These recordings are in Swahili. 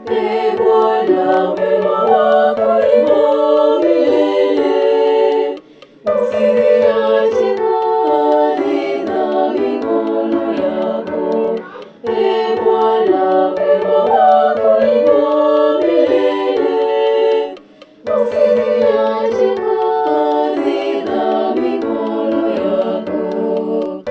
Ee Bwana, wema wako ni wa milele. Usiziache kazi za mikono yako. Ee Bwana, wema wako ni wa milele. Usiziache kazi za mikono yako.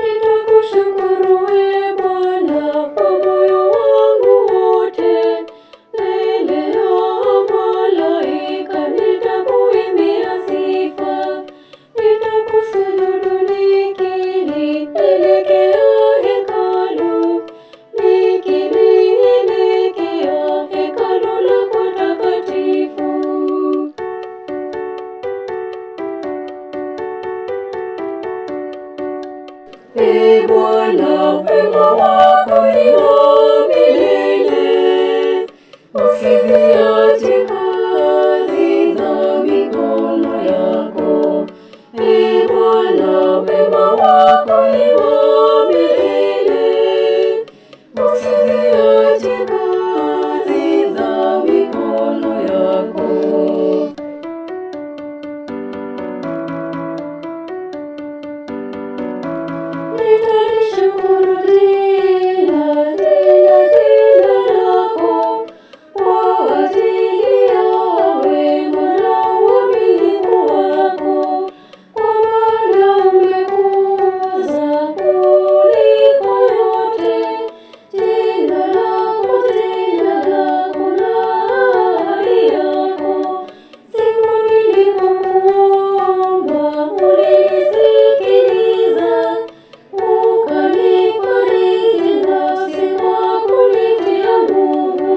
Nitakushukuru Ee Bwana kwa moyo wangu wote, mbele ya malaika nitakuimbia sifa. Nitakusujudu nikili elekea hekalu, nikilielekea hekalu lako takatifu. Ee Bwana, wema wako ni wa milele. Usiziache kazi za mikono yako. Ee Bwana, wema wako ni wa milele. Usiziache kazi za mikono yako. Nitalishukuru jina lako kwa ajili ya wema na uaminifu wako, kwa maana umekuza kuliko yote. Jina lako na ahadi yako. Siku nilipokuomba ulinisikiliza, ukanifariji nafsi kwa kunitia nguvu.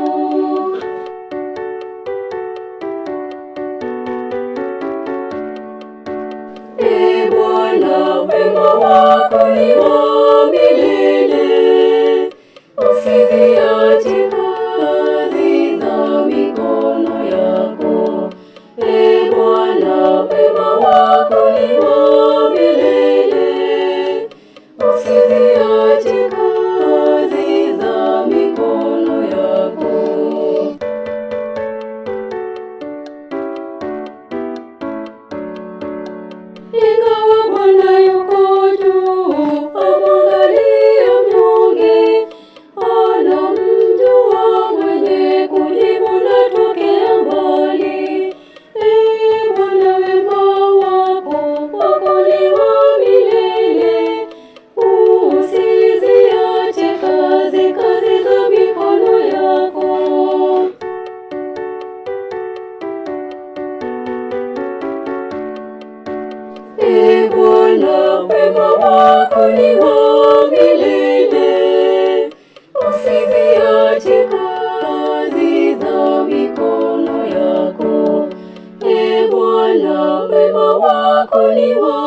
Ee Bwana, wema wako ni wa milele. Usiziache kazi za mikono yako. Ee Bwana, wema wako ni wa milele. Usiziache kazi za mikono yako. Ingawa Bwana yuko juu, amwangalia mnyonge, anamjua mwenye kujivuna tokea mbali. Ee Bwana, wema wako ni wa milele. Usiziache kazi za mikono yako. Ee Bwana, wema wako ni wa milele. Usiziache kazi za mikono yako. Ee Bwana, wema wako ni wa